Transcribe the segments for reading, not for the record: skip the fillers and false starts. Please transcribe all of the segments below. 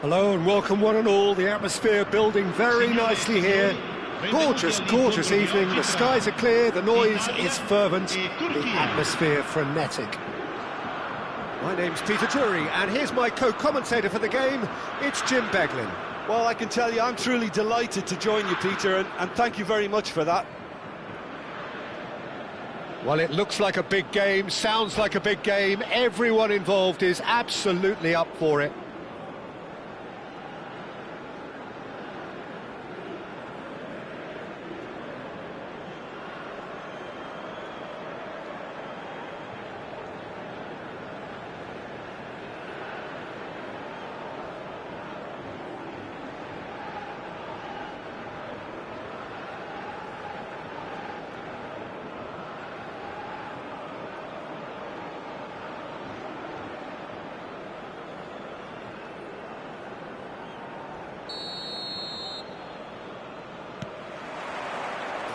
Hello and welcome one and all. The atmosphere building very nicely here. Gorgeous, gorgeous evening. The skies are clear, the noise is fervent, the atmosphere frenetic. My name's Peter Drury and here's my co-commentator for the game. It's Jim Beglin. Well, I can tell you I'm truly delighted to join you, Peter, and thank you very much for that. Well, it looks like a big game, sounds like a big game. Everyone involved is absolutely up for it.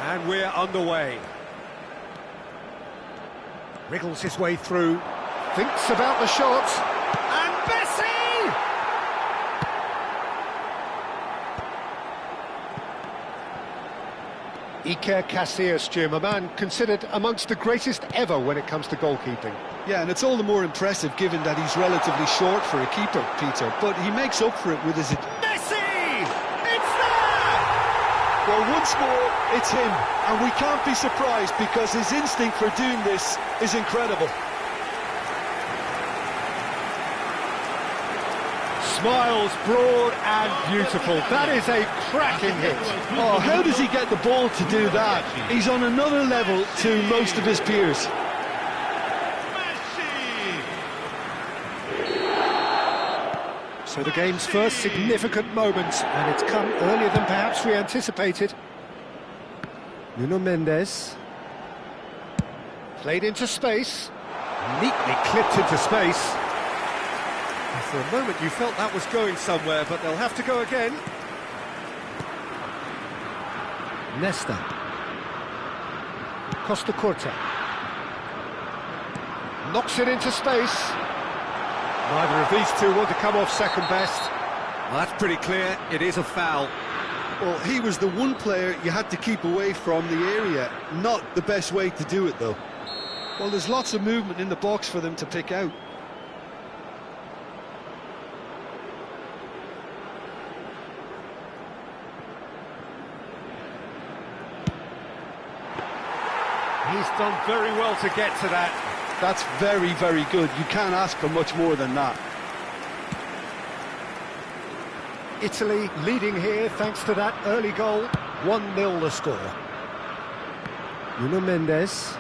And we're underway. Wriggles his way through, thinks about the shot, and Messi! Iker Casillas, Jim, a man considered amongst the greatest ever when it comes to goalkeeping. Yeah, and it's all the more impressive given that he's relatively short for a keeper, Peter, but he makes up for it with his... Messi! It's there! Well, once more, it's him, and we can't be surprised because his instinct for doing this is incredible. Smiles broad and beautiful. That is a cracking hit. Oh, how does he get the ball to do that? He's on another level to most of his peers. So the game's first significant moment, and it's come earlier than perhaps we anticipated. Nuno Mendes. Played into space. Neatly clipped into space. And for a moment you felt that was going somewhere, but they'll have to go again. Nesta. Costa Corta. Knocks it into space. Neither of these two want to come off second best. Well, that's pretty clear, it is a foul. Well, he was the one player you had to keep away from the area. Not the best way to do it, though. Well, there's lots of movement in the box for them to pick out. He's done very well to get to that. That's very, very good. You can't ask for much more than that. Italy leading here thanks to that early goal. 1-0 the score. Nuno Mendes.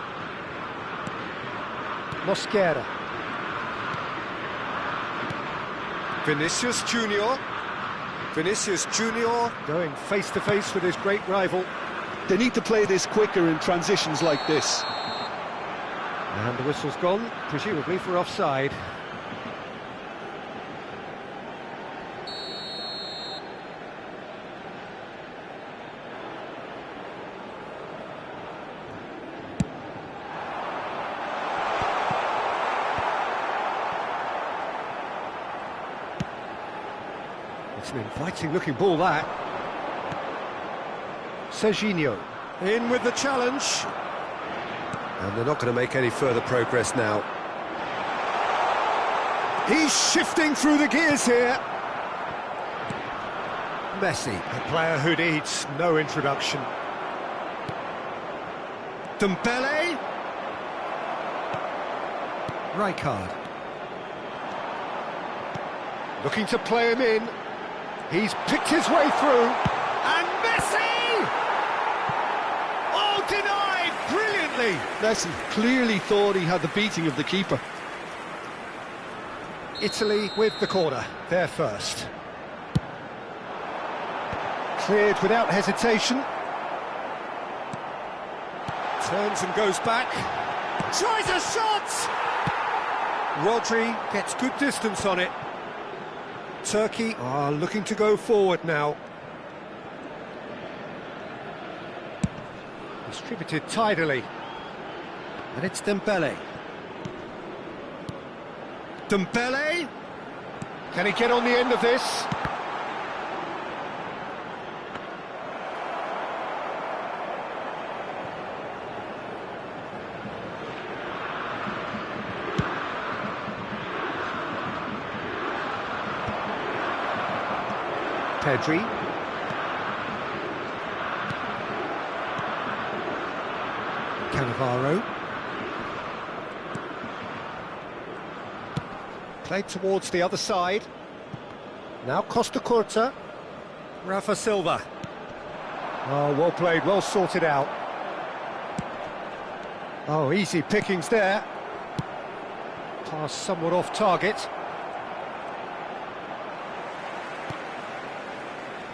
Mosquera. Vinicius Junior. Vinicius Junior going face to face with his great rival. They need to play this quicker in transitions like this. And the whistle's gone, presumably for offside. It's an inviting looking ball, that. Serginho in with the challenge. And they're not going to make any further progress now. He's shifting through the gears here. Messi, a player who needs no introduction. Dembele. Rijkaard. Looking to play him in. He's picked his way through. And Messi! Oh, denied brilliantly. Messi clearly thought he had the beating of the keeper. Italy with the corner, they're first. Cleared without hesitation. Turns and goes back. Tries a shot! Rodri gets good distance on it. Turkey are looking to go forward now. Distributed tidily. And it's Dembele. Dembele? Can he get on the end of this? Pedri. Cannavaro. Played towards the other side. Now Costa Corta. Rafa Silva. Oh, well played, well sorted out. Oh, easy pickings there. Pass somewhat off target.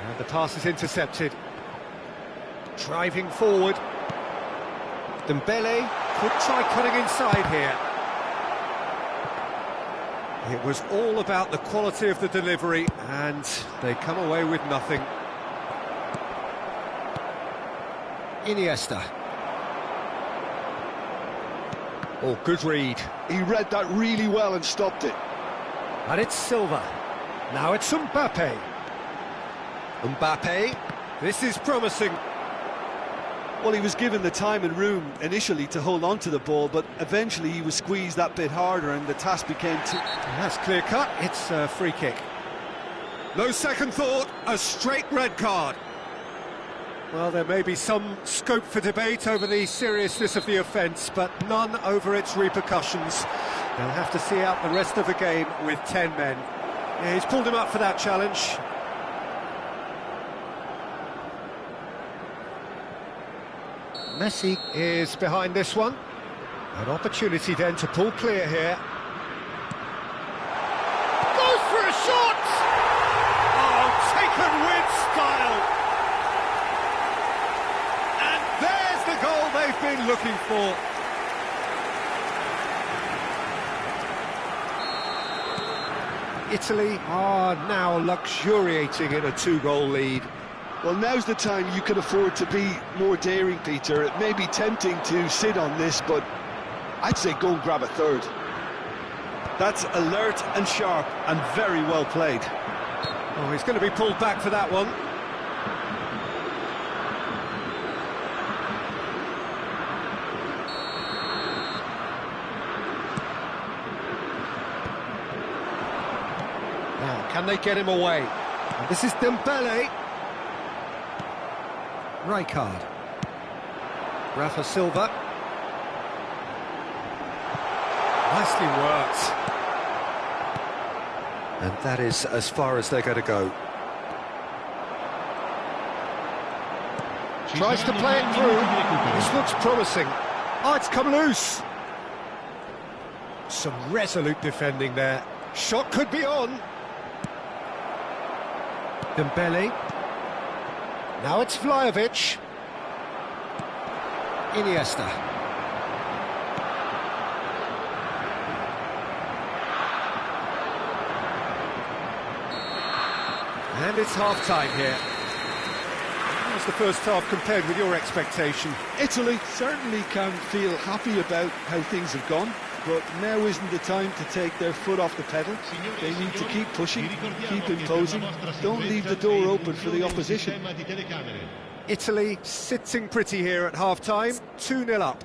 And the pass is intercepted. Driving forward. Dembele could try cutting inside here. It was all about the quality of the delivery, and they come away with nothing. Iniesta. Oh, good read. He read that really well and stopped it. And it's Silva. Now it's Mbappe. Mbappe. This is promising. Well, he was given the time and room initially to hold on to the ball, but eventually he was squeezed that bit harder and the task became too... That's clear cut. It's a free kick. No second thought, a straight red card. Well, there may be some scope for debate over the seriousness of the offence, but none over its repercussions. They'll have to see out the rest of the game with 10 men. Yeah, he's pulled him up for that challenge. Messi is behind this one. An opportunity then to pull clear here. Goes for a shot! Oh, taken with style! And there's the goal they've been looking for. Italy are now luxuriating in a 2-goal lead. Well, now's the time you can afford to be more daring, Peter. It may be tempting to sit on this, but I'd say go and grab a third. That's alert and sharp and very well played. Oh, he's going to be pulled back for that one. Now, can they get him away? And this is Dembele. Rijkaard. Rafa Silva. Nicely worked. And that is as far as they're going to go. Tries to play it through. This looks promising. Oh, it's come loose. Some resolute defending there. Shot could be on. Dembele. Now it's Vlahovic. Iniesta. And it's half-time here. How's the first half compared with your expectation? Italy certainly can feel happy about how things have gone, but now isn't the time to take their foot off the pedal. They need to keep pushing, keep imposing, don't leave the door open for the opposition. Italy sitting pretty here at half-time, 2-0 up.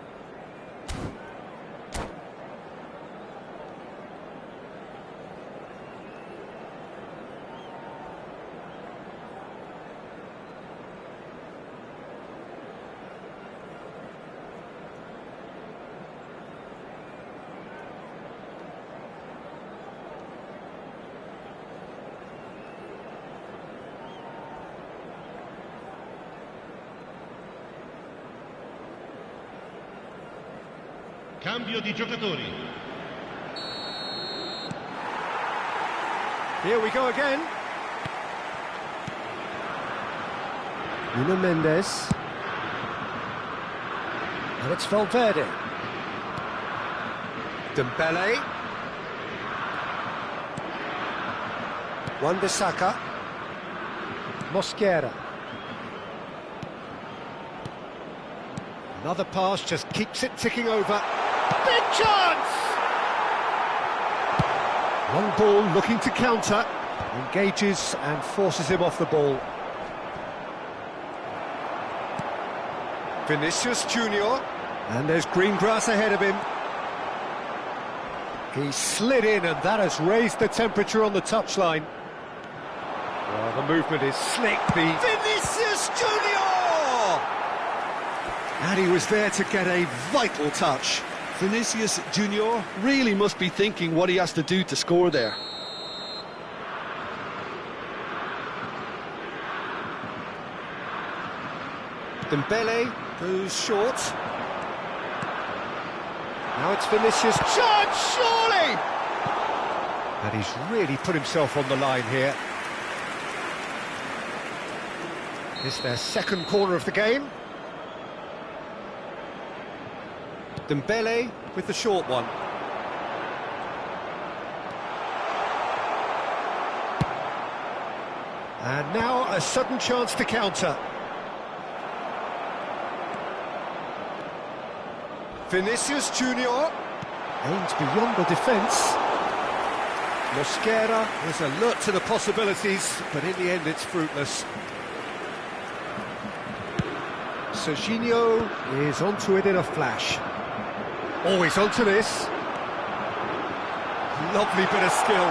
Cambio di giocatori. Here we go again. Nuno Mendes. And it's Valverde. Dembele. Wan-Bissaka. Mosquera. Another pass just keeps it ticking over. Big chance! Long ball looking to counter. Engages and forces him off the ball. Vinicius Junior. And there's green grass ahead of him. He slid in and that has raised the temperature on the touchline. Well, the movement is slick. Vinicius Junior! And he was there to get a vital touch. Vinicius Junior really must be thinking what he has to do to score there. Dembele goes short. Now it's Vinicius. Chance, surely! And he's really put himself on the line here. It's their second corner of the game. Dembele with the short one. And now a sudden chance to counter. Vinicius Junior aims beyond the defence. Mosquera is alert to the possibilities, but in the end it's fruitless. Serginho is onto it in a flash. Oh, he's onto this. Lovely bit of skill.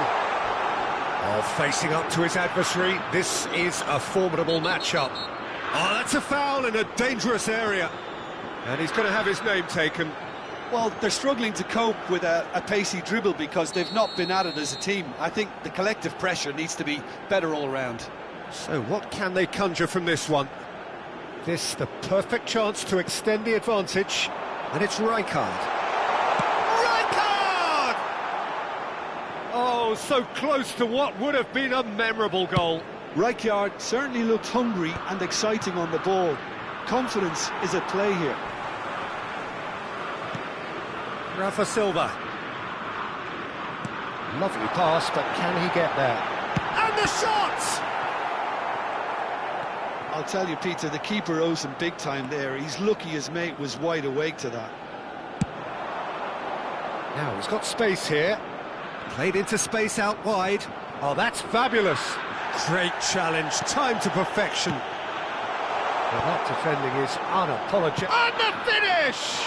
Oh, facing up to his adversary. This is a formidable matchup. Oh, that's a foul in a dangerous area. And he's going to have his name taken. Well, they're struggling to cope with a pacey dribble because they've not been at it as a team. I think the collective pressure needs to be better all around. So what can they conjure from this one? This the perfect chance to extend the advantage. And it's Rijkaard. Rijkaard! Oh, so close to what would have been a memorable goal. Rijkaard certainly looked hungry and exciting on the ball. Confidence is at play here. Rafa Silva. Lovely pass, but can he get there? And the shot! I'll tell you, Peter, the keeper owes him big time there. He's lucky his mate was wide awake to that. Now he's got space here. Played into space out wide. Oh, that's fabulous. Great challenge, time to perfection. Well, that defending is unapologetic. And the finish!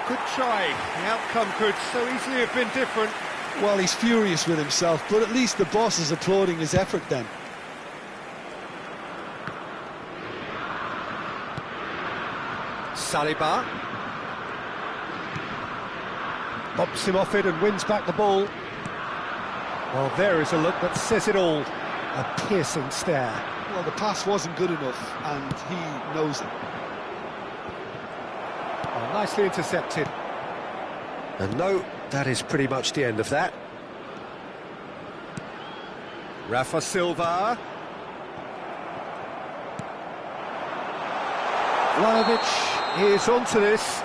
Good try. The outcome could so easily have been different. Well, he's furious with himself, but at least the boss is applauding his effort then. Saliba. Bumps him off it and wins back the ball. Well, there is a look that says it all. A piercing stare. Well, the pass wasn't good enough, and he knows it. Oh, nicely intercepted. And no, that is pretty much the end of that. Rafa Silva. Vlahovic is onto this.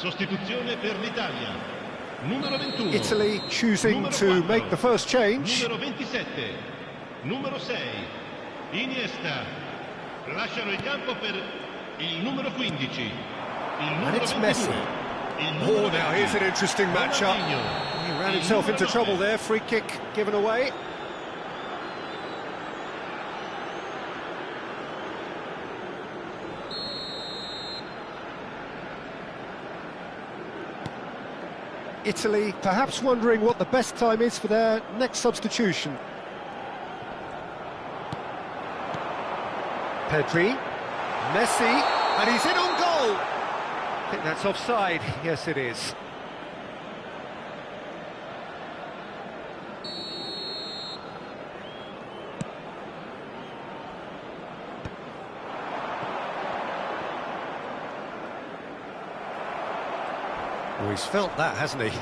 Sostituzione per l'Italia. Numero 21. Italy choosing to make the first change. Numero 27. Numero 6. Iniesta. Lasciano il campo per il numero 15. Il And it's Messi. Oh, now here's an interesting matchup. He ran himself into trouble there. Free kick given away. Italy perhaps wondering what the best time is for their next substitution. Pedri, Messi, and he's in on goal! I think that's offside. Yes, it is. Oh, he's felt that, hasn't he?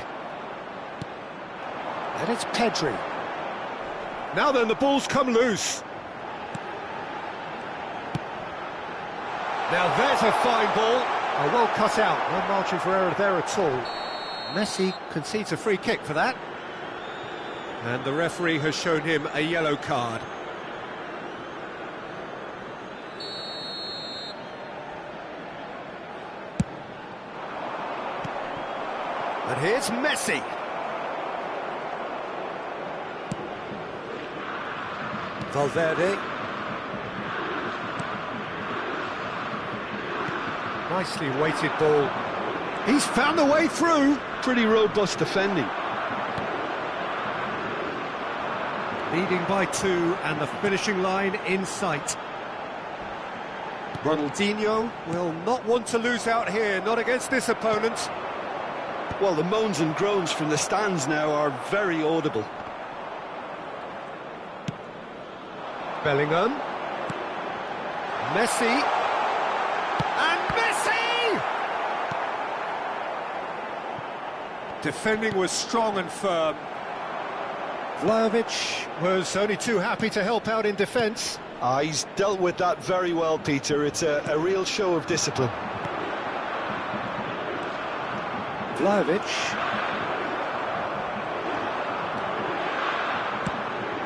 And it's Pedri. Now then, the ball's come loose. Now there's a fine ball. Oh, well cut out. No margin for error there at all. Messi concedes a free kick for that. And the referee has shown him a yellow card. And here's Messi. Valverde. Nicely weighted ball. He's found the way through. Pretty robust defending. Leading by 2 and the finishing line in sight. Ronaldinho will not want to lose out here, not against this opponent. Well, the moans and groans from the stands now are very audible. Bellingham. Messi. And Messi! Defending was strong and firm. Vlahovic was only too happy to help out in defence. He's dealt with that very well, Peter. It's a real show of discipline. Vlahovic.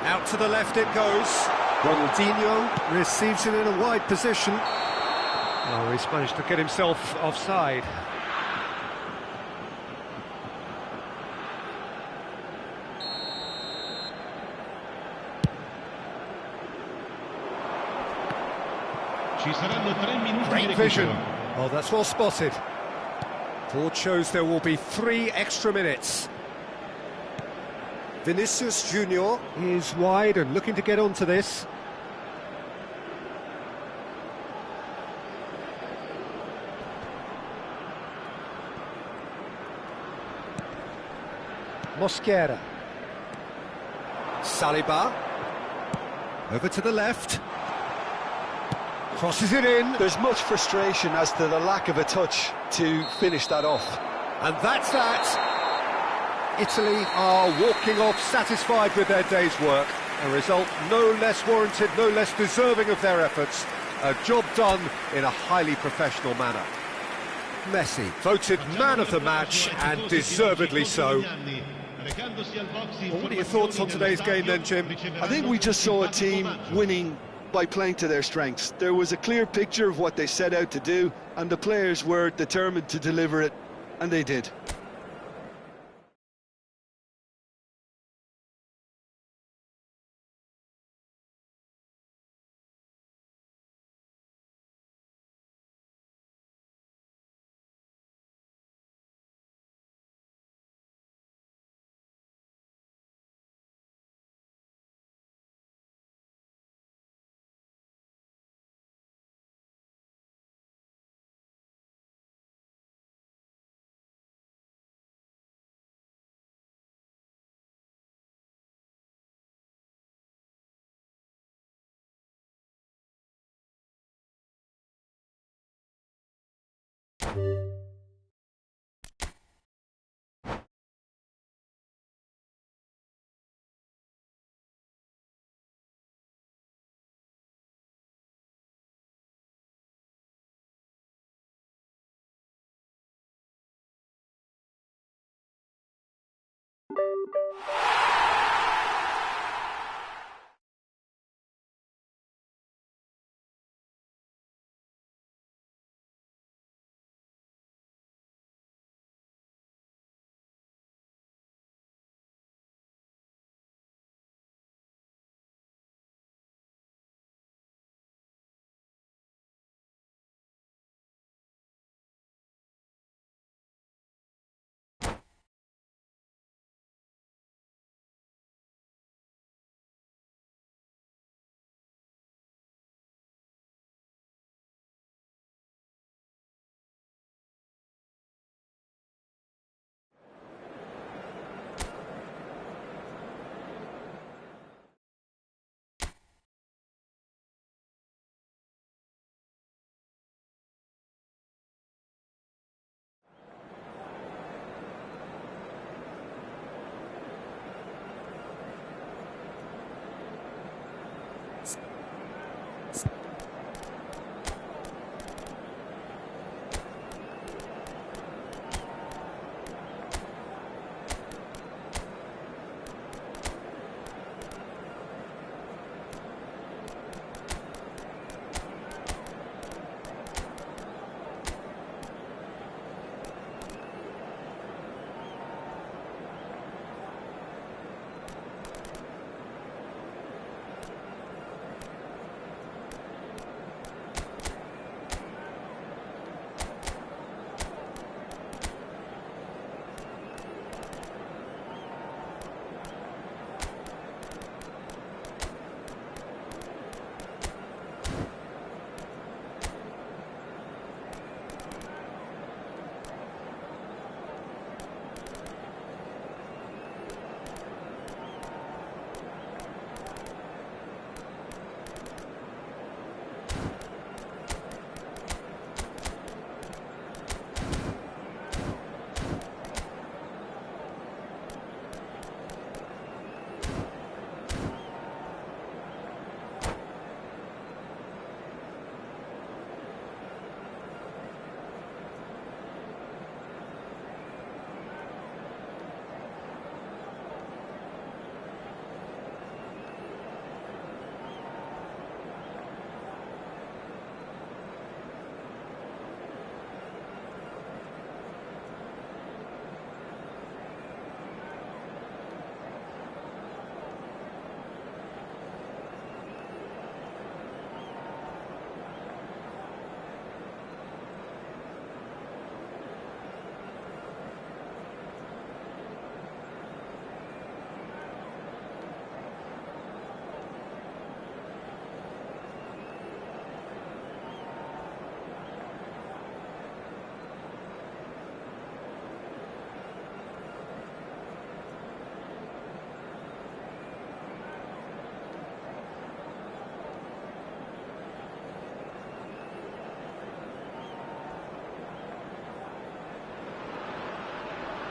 Out to the left it goes. Ronaldinho receives it in a wide position. Oh, he's managed to get himself offside. Ci saranno 3 minuti di Great recupero. vision. Oh, that's well spotted. Board shows there will be 3 extra minutes. Vinicius Junior is wide and looking to get onto this. Mosquera. Saliba. Over to the left. Crosses it in. There's much frustration as to the lack of a touch to finish that off. And that's that. Italy are walking off satisfied with their day's work. A result no less warranted, no less deserving of their efforts. A job done in a highly professional manner. Messi voted man of the match, and deservedly so. Well, what are your thoughts on today's game then, Jim? I think we just saw a team winning by playing to their strengths. There was a clear picture of what they set out to do, and the players were determined to deliver it, and they did.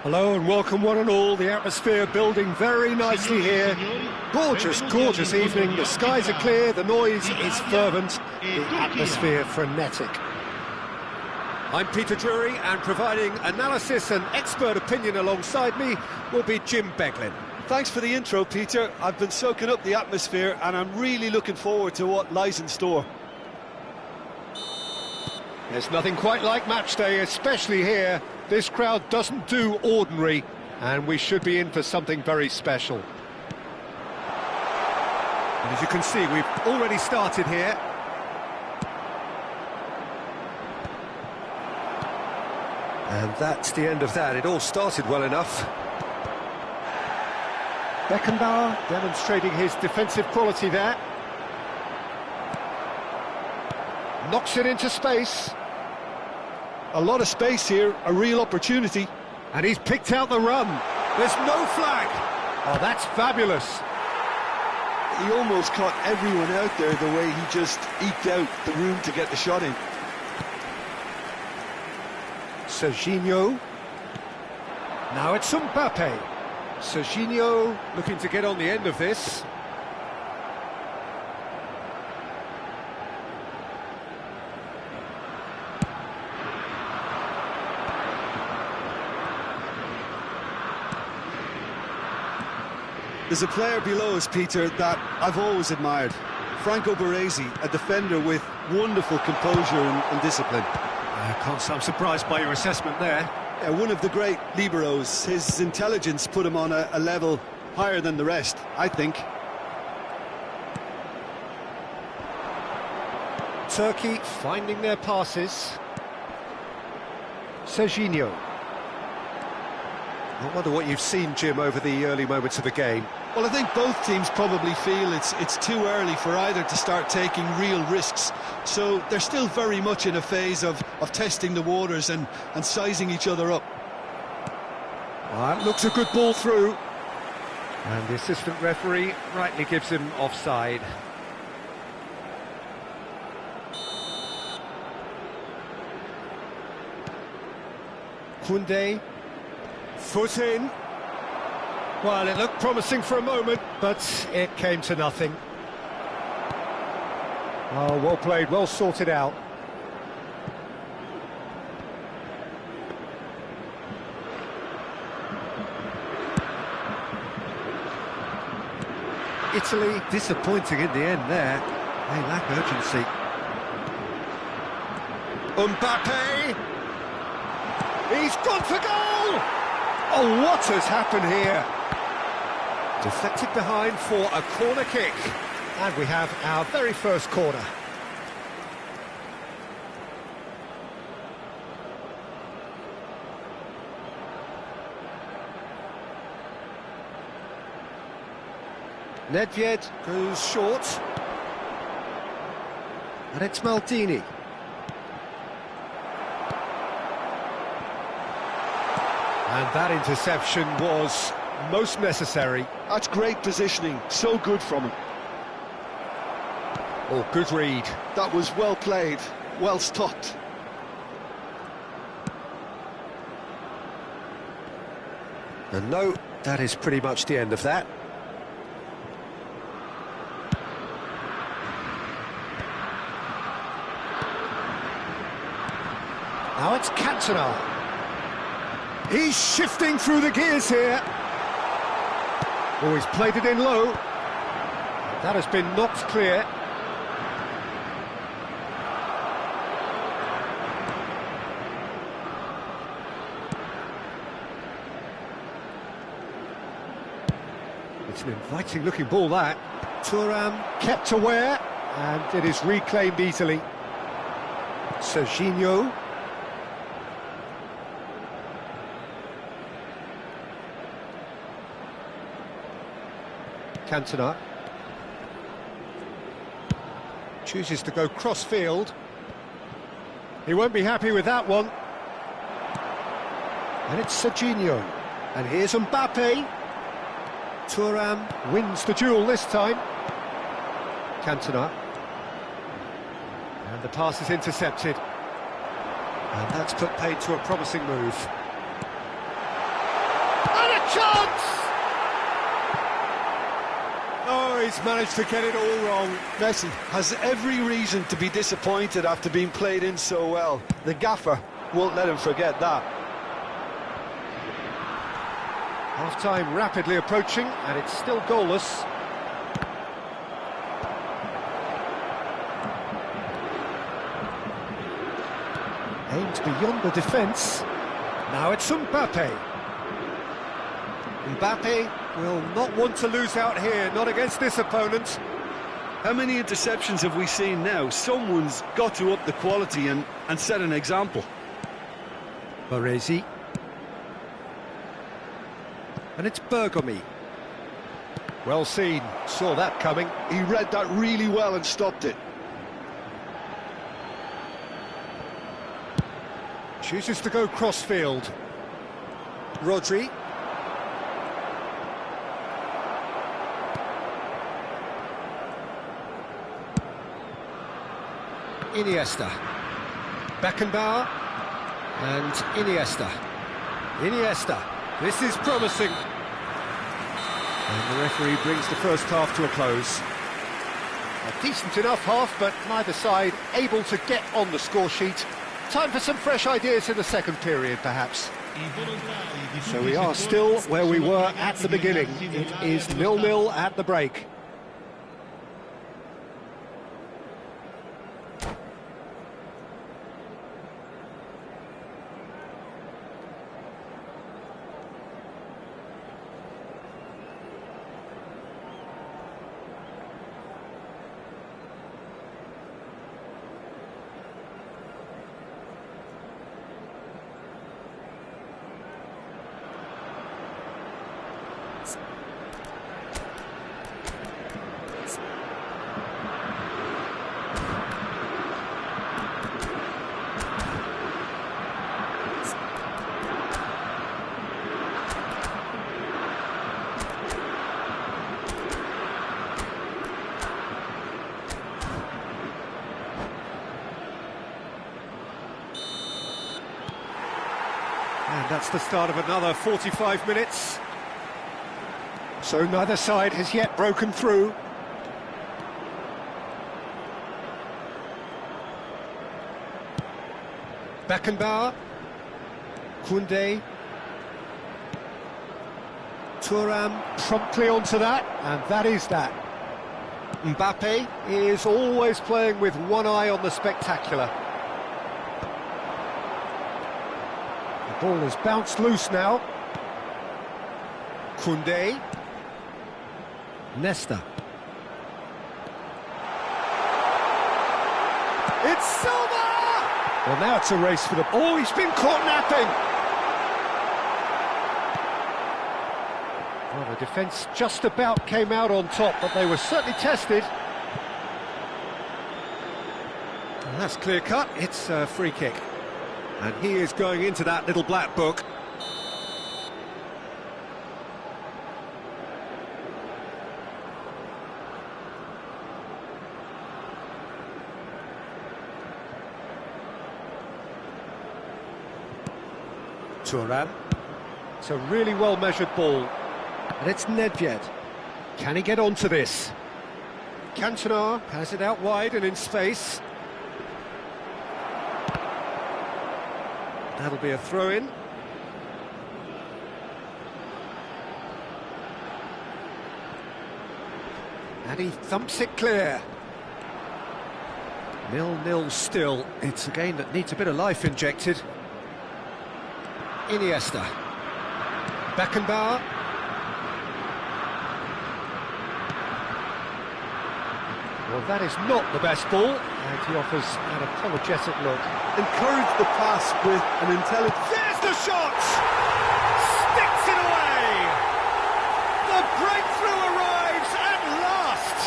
Hello and welcome one and all. The atmosphere building very nicely here. Gorgeous, gorgeous evening. The skies are clear, the noise is fervent, the atmosphere frenetic. I'm Peter Drury, and providing analysis and expert opinion alongside me will be Jim Beglin. Thanks for the intro, Peter. I've been soaking up the atmosphere and I'm really looking forward to what lies in store. There's nothing quite like match day, especially here. This crowd doesn't do ordinary, and we should be in for something very special. And as you can see, we've already started here. And that's the end of that. It all started well enough. Beckenbauer demonstrating his defensive quality there. Knocks it into space. A lot of space here, a real opportunity. And he's picked out the run. There's no flag. Oh, that's fabulous. He almost caught everyone out there the way he just eked out the room to get the shot in. Serginho. Now it's Mbappe. Serginho looking to get on the end of this. There's a player below us, Peter, that I've always admired. Franco Baresi, a defender with wonderful composure and discipline. I can't say I'm surprised by your assessment there. One of the great liberos. His intelligence put him on a level higher than the rest, I think. Turkey finding their passes. Serginho. I wonder what you've seen, Jim, over the early moments of the game. Well, I think both teams probably feel it's too early for either to start taking real risks. So they're still very much in a phase of testing the waters and sizing each other up. Well, that looks a good ball through. And the assistant referee rightly gives him offside. Koundé. Foot in. Well, it looked promising for a moment, but it came to nothing. Oh, well played, well sorted out. Italy disappointing in the end there. They lack urgency. Mbappe! He's gone for goal! Oh, what has happened here? Deflected behind for a corner kick. And we have our very first corner. Nedved goes short. And it's Maldini. And that interception was most necessary. That's great positioning, so good from him. Oh, good read. That was well played, well stopped. And no, that is pretty much the end of that. Now it's Cantona. He's shifting through the gears here. Oh, he's played it in low. That has been knocked clear. It's an inviting looking ball, that. Thuram kept aware, and it is reclaimed easily. Serginho. Cantona chooses to go cross-field. He won't be happy with that one. And it's Serginho. And here's Mbappe. Thuram wins the duel this time. Cantona. And the pass is intercepted. And that's put paid to a promising move. he's managed to get it all wrong. Messi has every reason to be disappointed after being played in so well. The gaffer won't let him forget that. Half-time rapidly approaching, and it's still goalless. Aimed beyond the defence. Now it's Mbappe. Mbappe will not want to lose out here, not against this opponent. How many interceptions have we seen now? Someone's got to up the quality and set an example. Baresi. And it's Bergomi. Well seen, saw that coming. He read that really well and stopped it. Chooses to go cross-field. Rodri. Iniesta. Beckenbauer. And Iniesta. Iniesta. This is promising. And the referee brings the first half to a close. A decent enough half, but neither side able to get on the score sheet. Time for some fresh ideas in the second period, perhaps. So we are still where we were at the beginning. It is 0-0 at the break. And that's the start of another 45 minutes. So neither side has yet broken through. Beckenbauer. Koundé. Thuram promptly onto that, and that is that. Mbappe is always playing with one eye on the spectacular. The ball has bounced loose now. Koundé. Nesta. It's Silva! Well, now it's a race for the... Oh, he's been caught napping! Well, the defence just about came out on top, but they were certainly tested. And that's clear-cut. It's a free kick. And he is going into that little black book. Thuram. It's a really well-measured ball. And it's Nedved. Can he get onto this? Cantona has it out wide and in space. That'll be a throw-in. And he thumps it clear. 0-0 still. It's a game that needs a bit of life injected. Iniesta. Beckenbauer. Well, that is not the best ball, and he offers an apologetic look. Encourage the pass with an intelligent... There's the shot! Sticks it away! The breakthrough arrives at last!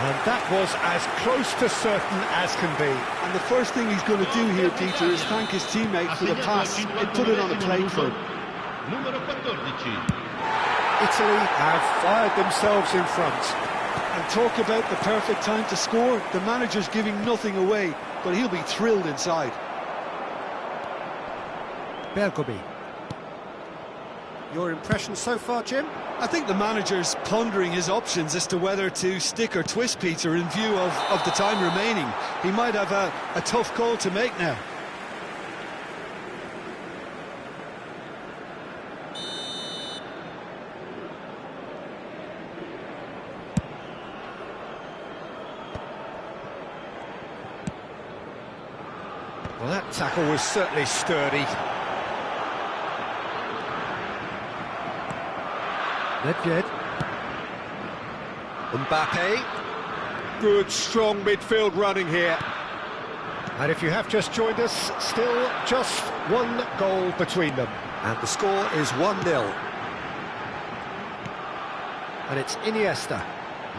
And that was as close to certain as can be. And the first thing he's going to do here, Peter, is thank his teammate for the pass. It put it on a plate for him. Numero 14. Italy have fired themselves in front. And talk about the perfect time to score. The manager's giving nothing away, but he'll be thrilled inside. Bergomi. Your impression so far, Jim? I think the manager's pondering his options as to whether to stick or twist Peter in view of the time remaining. He might have a tough call to make now. Well, that tackle was certainly sturdy. Nedved. Mbappe. Good, strong midfield running here. And if you have just joined us, still just one goal between them. And the score is 1-0. And it's Iniesta.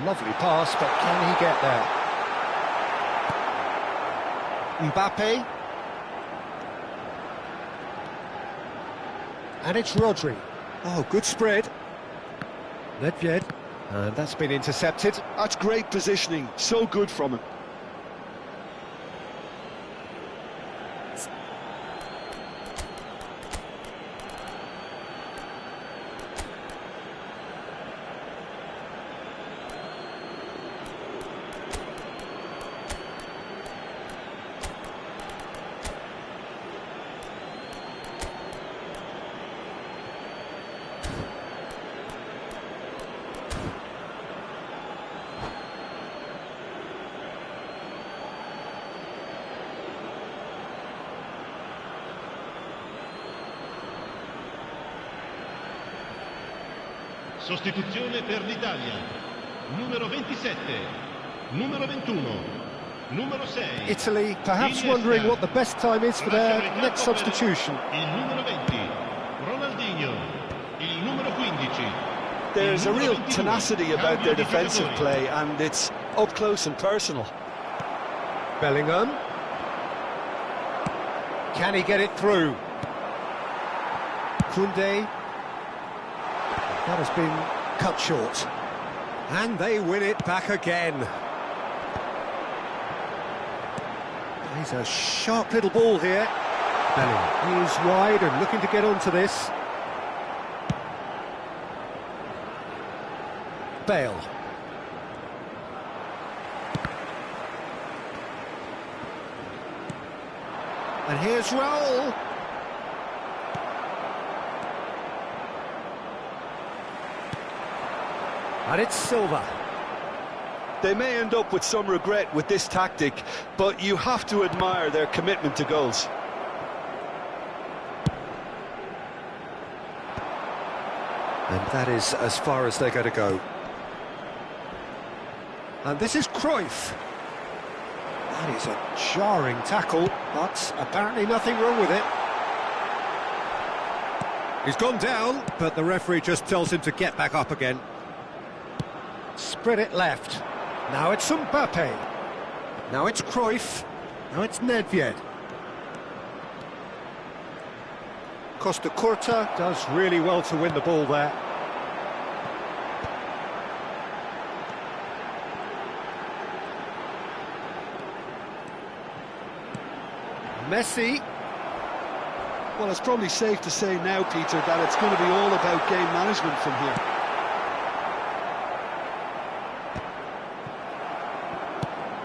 Lovely pass, but can he get there? Mbappe. And it's Rodri. Oh, good spread. Nedved. And that's been intercepted. That's great positioning, so good from him. Sostituzione per l'Italia. Numero 27, numero 21, numero 6. Italy perhaps wondering what the best time is for their next substitution. Il numero 20, Ronaldinho. Il numero 15. There's a real tenacity about their defensive play, and it's up close and personal. Bellingham. Can he get it through? Koundé. That has been cut short. And they win it back again. He's a sharp little ball here. Bellingham. He's wide and looking to get onto this. Bale. And here's Raul. And it's Silva. They may end up with some regret with this tactic, but you have to admire their commitment to goals. And that is as far as they're going to go. And this is Cruyff. That is a jarring tackle, but apparently nothing wrong with it. He's gone down, but the referee just tells him to get back up again. Spread it left. Now it's Mbappe. Now it's Cruyff. Now it's Nedved. Costa Curta does really well to win the ball there. Messi. Well, it's probably safe to say now, Peter, that it's going to be all about game management from here.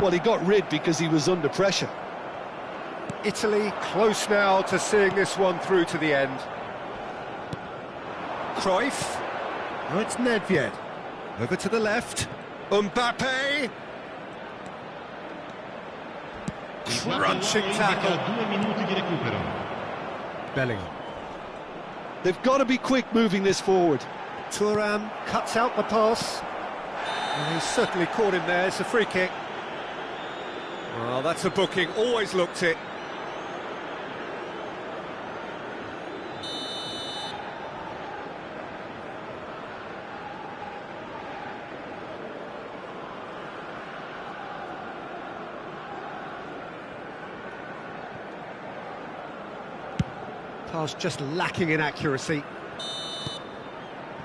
Well, he got rid because he was under pressure. Italy close now to seeing this one through to the end. Cruyff. Now it's Nedved. Over to the left. Mbappe. Crunching tackle. Bellingham. They've got to be quick moving this forward. Thuram cuts out the pass. And he's certainly caught him there. It's a free kick. Well, that's a booking. Always looked it. Pass just lacking in accuracy.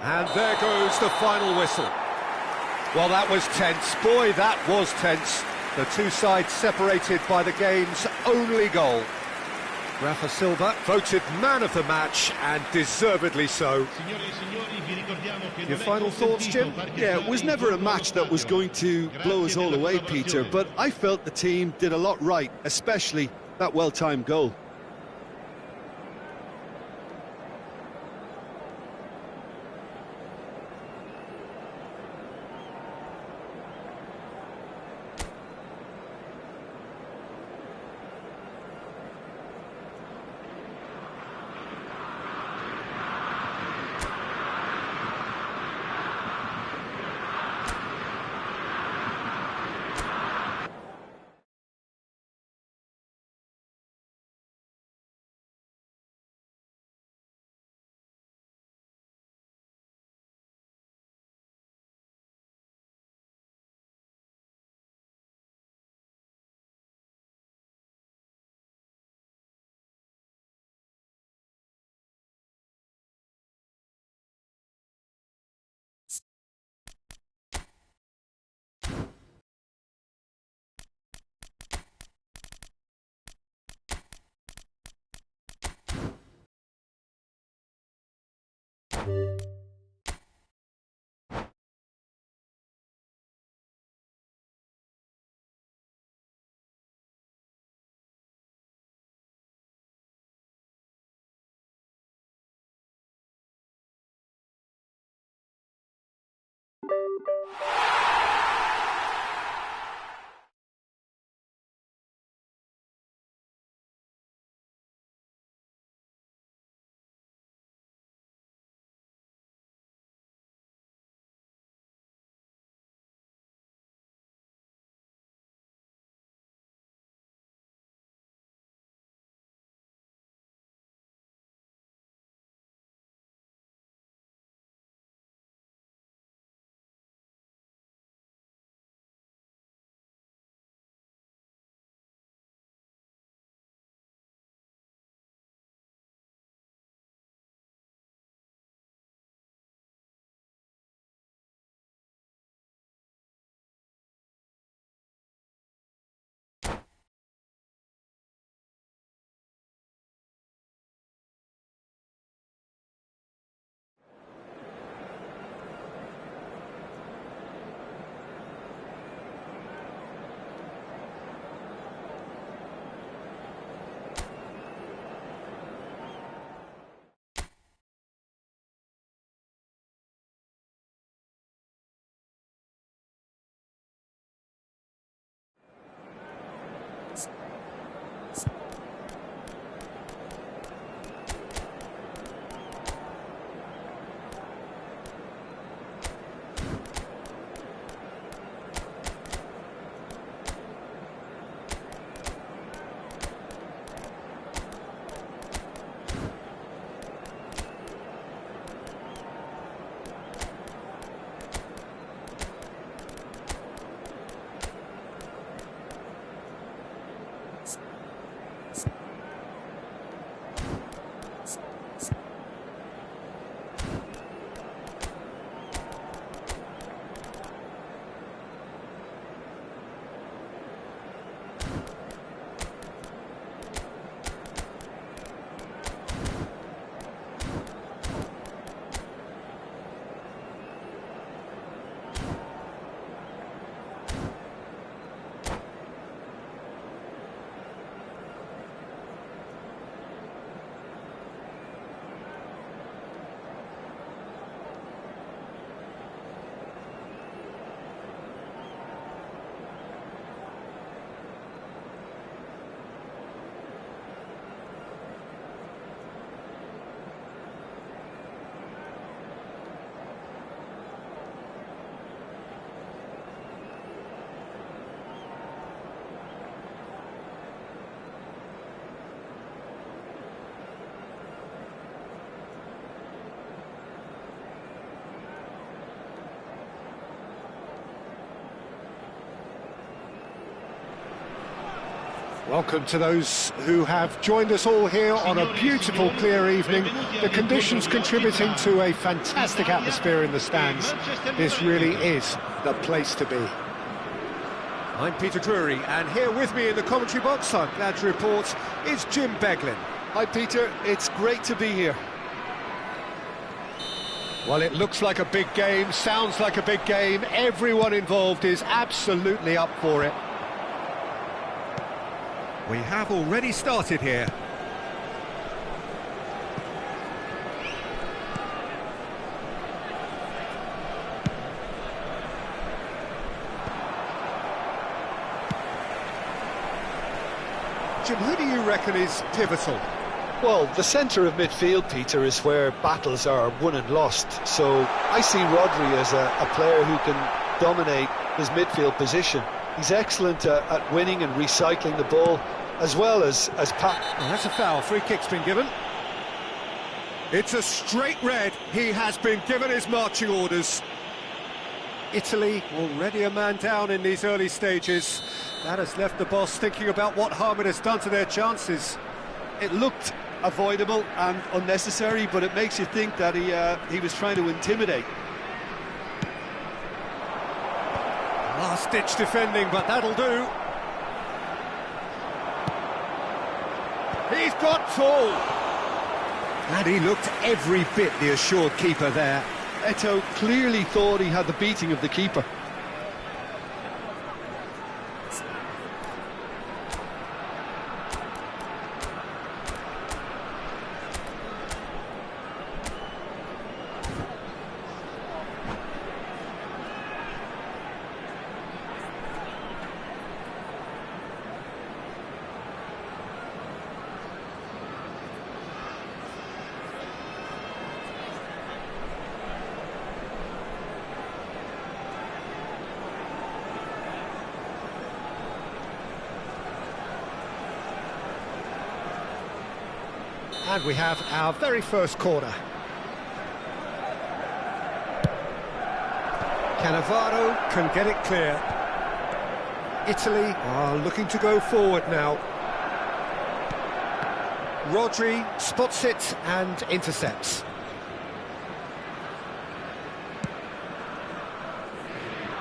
And there goes the final whistle. Well, that was tense. Boy, that was tense. The two sides separated by the game's only goal. Rafa Silva voted man of the match, and deservedly so. Your final thoughts, Jim? Yeah, it was never a match that was going to blow us all away, Peter, but I felt the team did a lot right, especially that well-timed goal. Welcome to those who have joined us all here on a beautiful, clear evening. The conditions contributing to a fantastic atmosphere in the stands. This really is the place to be. I'm Peter Drury, and here with me in the commentary box, I'm glad to report, is Jim Beglin. Hi Peter, it's great to be here. Well, it looks like a big game, sounds like a big game, everyone involved is absolutely up for it. We have already started here. Jim, who do you reckon is pivotal? Well, the centre of midfield, Peter, is where battles are won and lost. So I see Rodri as a player who can dominate his midfield position. He's excellent at winning and recycling the ball, as well as Oh, that's a foul. Free kick's been given. It's a straight red. He has been given his marching orders. Italy already a man down in these early stages. That has left the boss thinking about what harm it has done to their chances. It looked avoidable and unnecessary, but it makes you think that he was trying to intimidate. Last-ditch defending, but that'll do. He's got tall. And he looked every bit the assured keeper there. Eto'o clearly thought he had the beating of the keeper. And we have our very first corner. Cannavaro can get it clear. Italy are looking to go forward now. Rodri spots it and intercepts.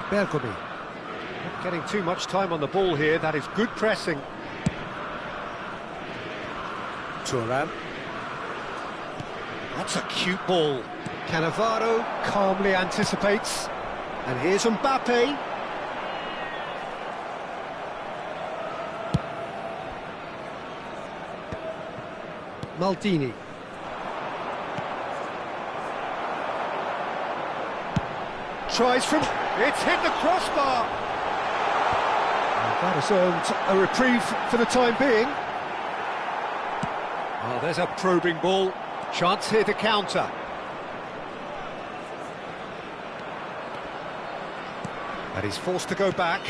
Bergomi. Not getting too much time on the ball here, that is good pressing. Thuram. That's a cute ball. Cannavaro calmly anticipates. And here's Mbappe. Maldini. Tries from... It's hit the crossbar. And that has earned a reprieve for the time being. Oh, there's a probing ball. Chance here to counter. And he's forced to go back.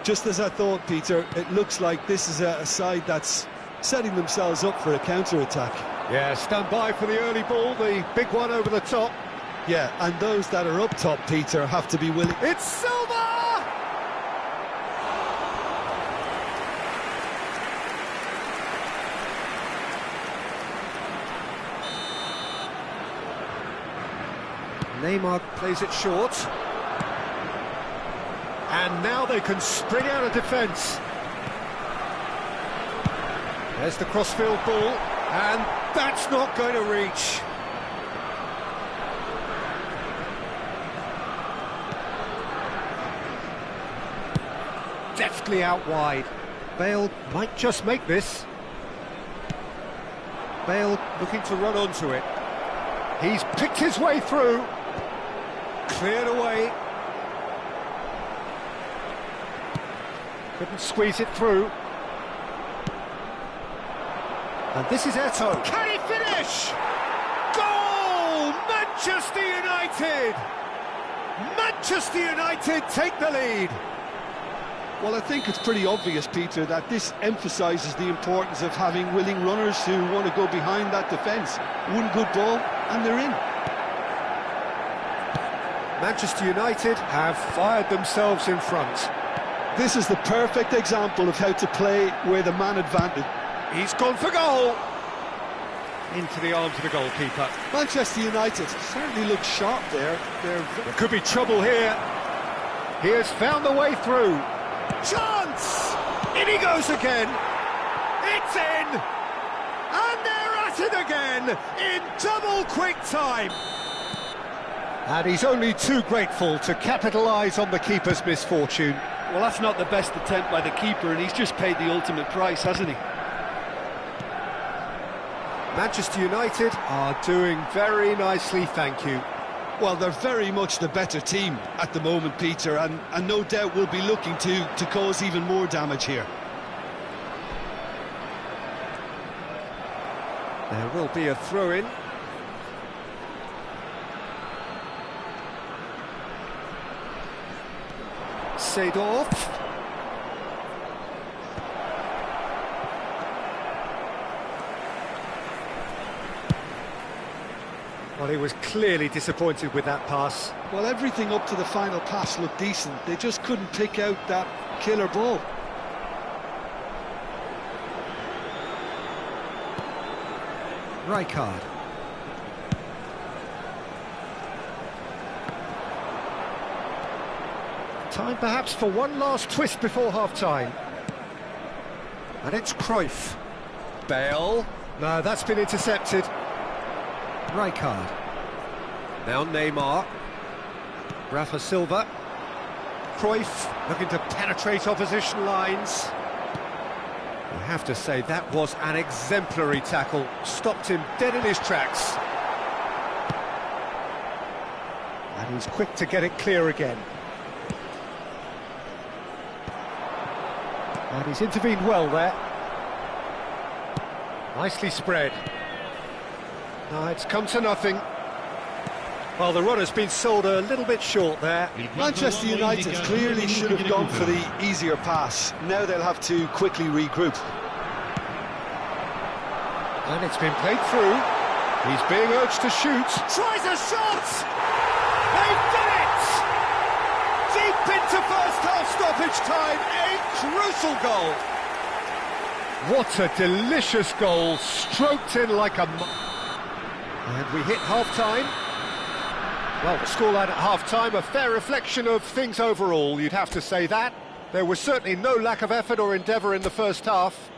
Just as I thought, Peter, it looks like this is a side that's setting themselves up for a counter-attack. Yeah, stand by for the early ball, the big one over the top. Yeah, and those that are up top, Peter, have to be willing... It's Silva! Neymar plays it short. And now they can spring out of defence. There's the crossfield ball, and that's not going to reach. Deftly out wide. Bale might just make this. Bale looking to run onto it. He's picked his way through. Cleared away. Couldn't squeeze it through. And this is Eto'o. Can he finish? Goal! Manchester United! Manchester United take the lead. Well, I think it's pretty obvious, Peter, that this emphasises the importance of having willing runners who want to go behind that defence. One good ball, and they're in. Manchester United have fired themselves in front. This is the perfect example of how to play with a man advantage. He's gone for goal. Into the arms of the goalkeeper. Manchester United certainly look sharp there. There could be trouble here. He has found the way through. Chance! In he goes again. It's in! And they're at it again in double quick time. And he's only too grateful to capitalise on the keeper's misfortune. Well, that's not the best attempt by the keeper, and he's just paid the ultimate price, hasn't he? Manchester United are doing very nicely, thank you. Well, they're very much the better team at the moment, Peter, and no doubt will be looking to cause even more damage here. There will be a throw-in. Seedorf. Well, he was clearly disappointed with that pass. Well, everything up to the final pass looked decent. They just couldn't pick out that killer ball. Rijkaard. Time perhaps for one last twist before half-time. And it's Cruyff. Bale. No, that's been intercepted. Rijkaard. Now Neymar. Rafa Silva. Cruyff looking to penetrate opposition lines. I have to say that was an exemplary tackle. Stopped him dead in his tracks. And he's quick to get it clear again. And he's intervened well there. Nicely spread. No, it's come to nothing. Well, the run has been sold a little bit short there. Manchester United clearly should have gone for the easier pass. Now they'll have to quickly regroup. And it's been played through. He's being urged to shoot. Tries a shot! They've done it! Deep into first half stoppage time, a crucial goal. What a delicious goal, stroked in like a... And we hit half-time. Well, the scoreline at half-time, a fair reflection of things overall, you'd have to say that. There was certainly no lack of effort or endeavour in the first half.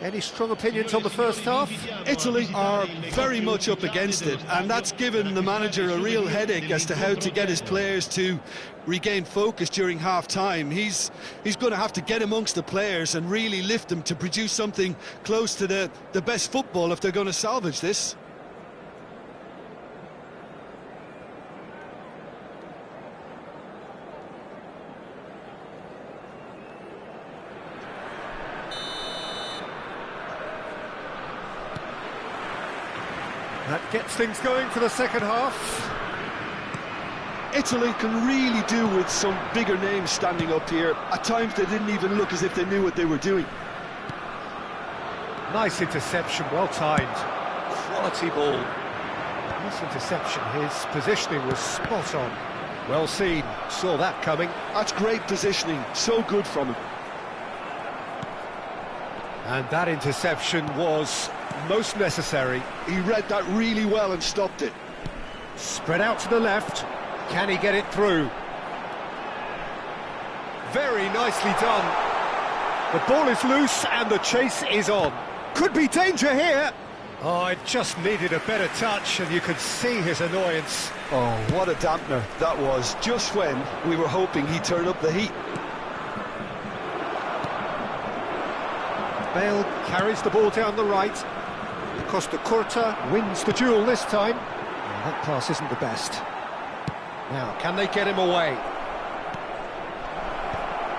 Any strong opinions on the first half? Italy are very much up against it, and that's given the manager a real headache as to how to get his players to regain focus during half-time. He's going to have to get amongst the players and really lift them to produce something close to the best football if they're going to salvage this. That gets things going for the second half. Italy can really do with some bigger names standing up here. At times they didn't even look as if they knew what they were doing. Nice interception, well timed. Quality ball. Nice interception, his positioning was spot on. Well seen, saw that coming. That's great positioning, so good from him. And that interception was most necessary. He read that really well and stopped it. Spread out to the left. Can he get it through? Very nicely done. The ball is loose and the chase is on. Could be danger here. Oh, it just needed a better touch and you could see his annoyance. Oh, what a dampener that was, just when we were hoping he'd turn up the heat. Bale carries the ball down the right. Costa Curta wins the duel this time. Oh, that pass isn't the best. Now, can they get him away?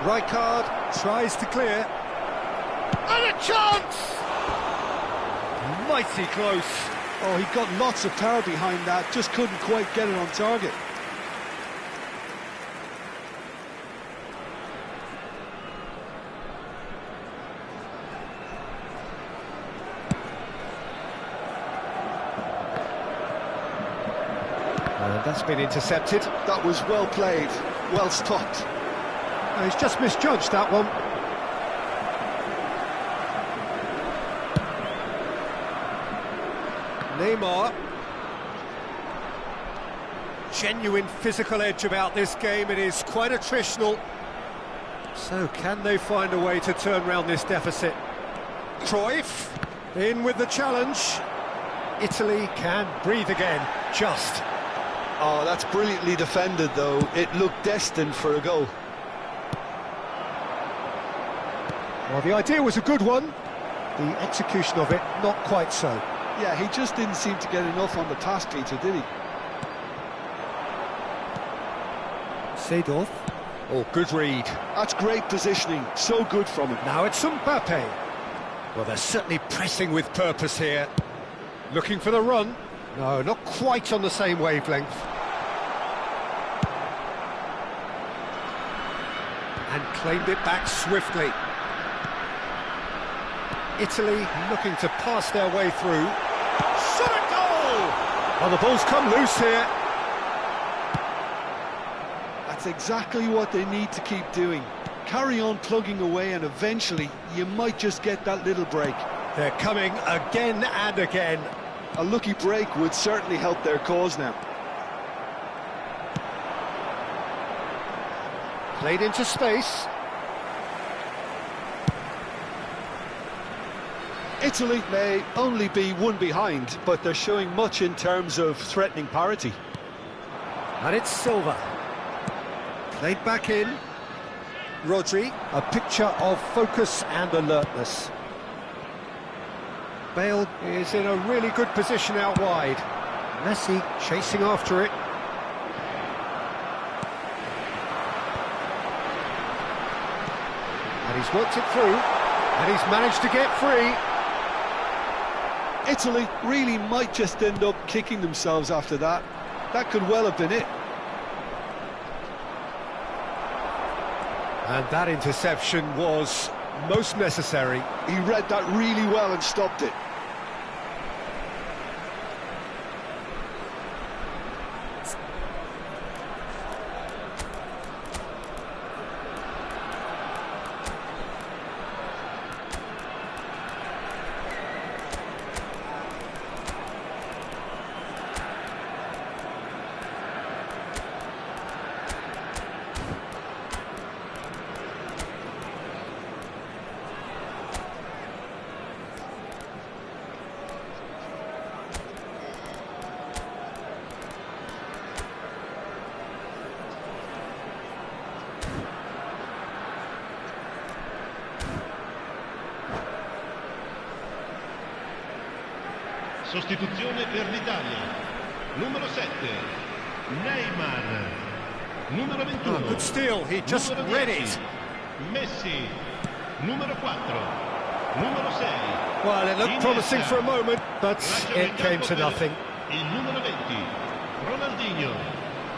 Rijkaard tries to clear. And a chance! Mighty close. Oh, he got lots of power behind that, just couldn't quite get it on target. That's been intercepted. That was well played, well stopped. Oh, he's just misjudged that one. Neymar. Genuine physical edge about this game. It is quite attritional. So can they find a way to turn round this deficit? Cruyff in with the challenge. Italy can breathe again, just. Oh, that's brilliantly defended, though. It looked destined for a goal. Well, the idea was a good one. The execution of it, not quite so. Yeah, he just didn't seem to get enough on the pass, Peter, did he? Seedorf. Oh, good read. That's great positioning. So good from him. Now it's Mbappe. Well, they're certainly pressing with purpose here. Looking for the run. No, not quite on the same wavelength. And claimed it back swiftly. Italy looking to pass their way through. Shot a goal! Well, the ball's come loose here. That's exactly what they need to keep doing. Carry on plugging away, and eventually you might just get that little break. They're coming again and again. A lucky break would certainly help their cause now. Played into space. Italy may only be one behind, but they're showing much in terms of threatening parity. And it's Silva. Played back in. Rodri, a picture of focus and alertness. Bale is in a really good position out wide. Messi chasing after it. And he's worked it through, and he's managed to get free. Italy really might just end up kicking themselves after that. That could well have been it. And that interception was most necessary. He read that really well and stopped it. Sostituzione per l'Italia. Numero 7, Neymar. Numero 21. Oh, good steal, he just read it. Messi. Numero 4. Numero 6. Well, it looked promising for a moment, but it came to nothing. Il numero 20, Ronaldinho.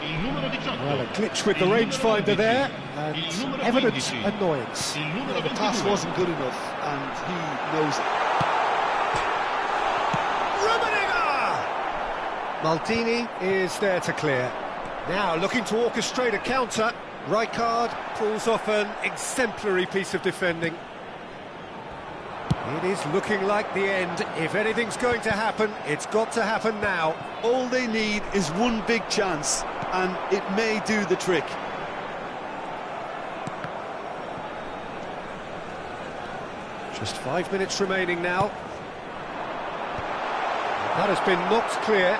Il numero 18. Well, a glitch with the rangefinder there, and evident annoyance. Il numero 22. The pass wasn't good enough, and he knows it. Maldini is there to clear. Now looking to orchestrate a counter. Rijkaard pulls off an exemplary piece of defending. It is looking like the end. If anything's going to happen, it's got to happen now. All they need is one big chance, and it may do the trick. Just 5 minutes remaining now. That has been knocked clear.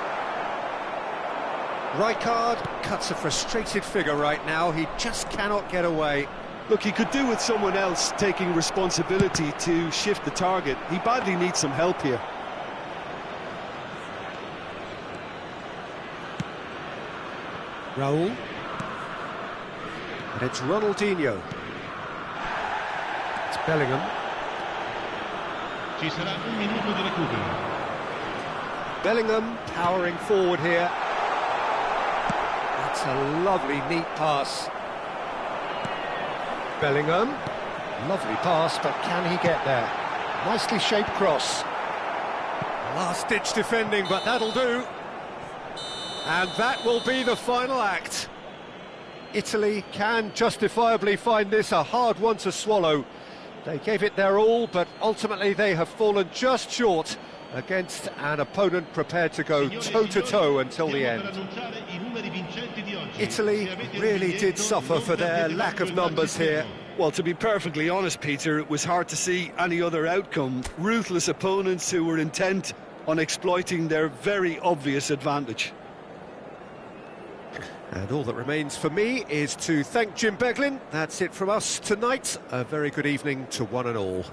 Rijkaard cuts a frustrated figure right now. He just cannot get away. Look, he could do with someone else taking responsibility to shift the target. He badly needs some help here. Raul. And it's Ronaldinho. It's Bellingham. Ci sarà un minuto di recupero. Bellingham powering forward here. That's a lovely, neat pass. Bellingham. Lovely pass, but can he get there? Nicely shaped cross. Last-ditch defending, but that'll do. And that will be the final act. Italy can justifiably find this a hard one to swallow. They gave it their all, but ultimately they have fallen just short against an opponent prepared to go toe-to-toe until the end. Italy really did suffer for their lack of numbers here. Well, to be perfectly honest, Peter, it was hard to see any other outcome. Ruthless opponents who were intent on exploiting their very obvious advantage. And all that remains for me is to thank Jim Beglin. That's it from us tonight. A very good evening to one and all.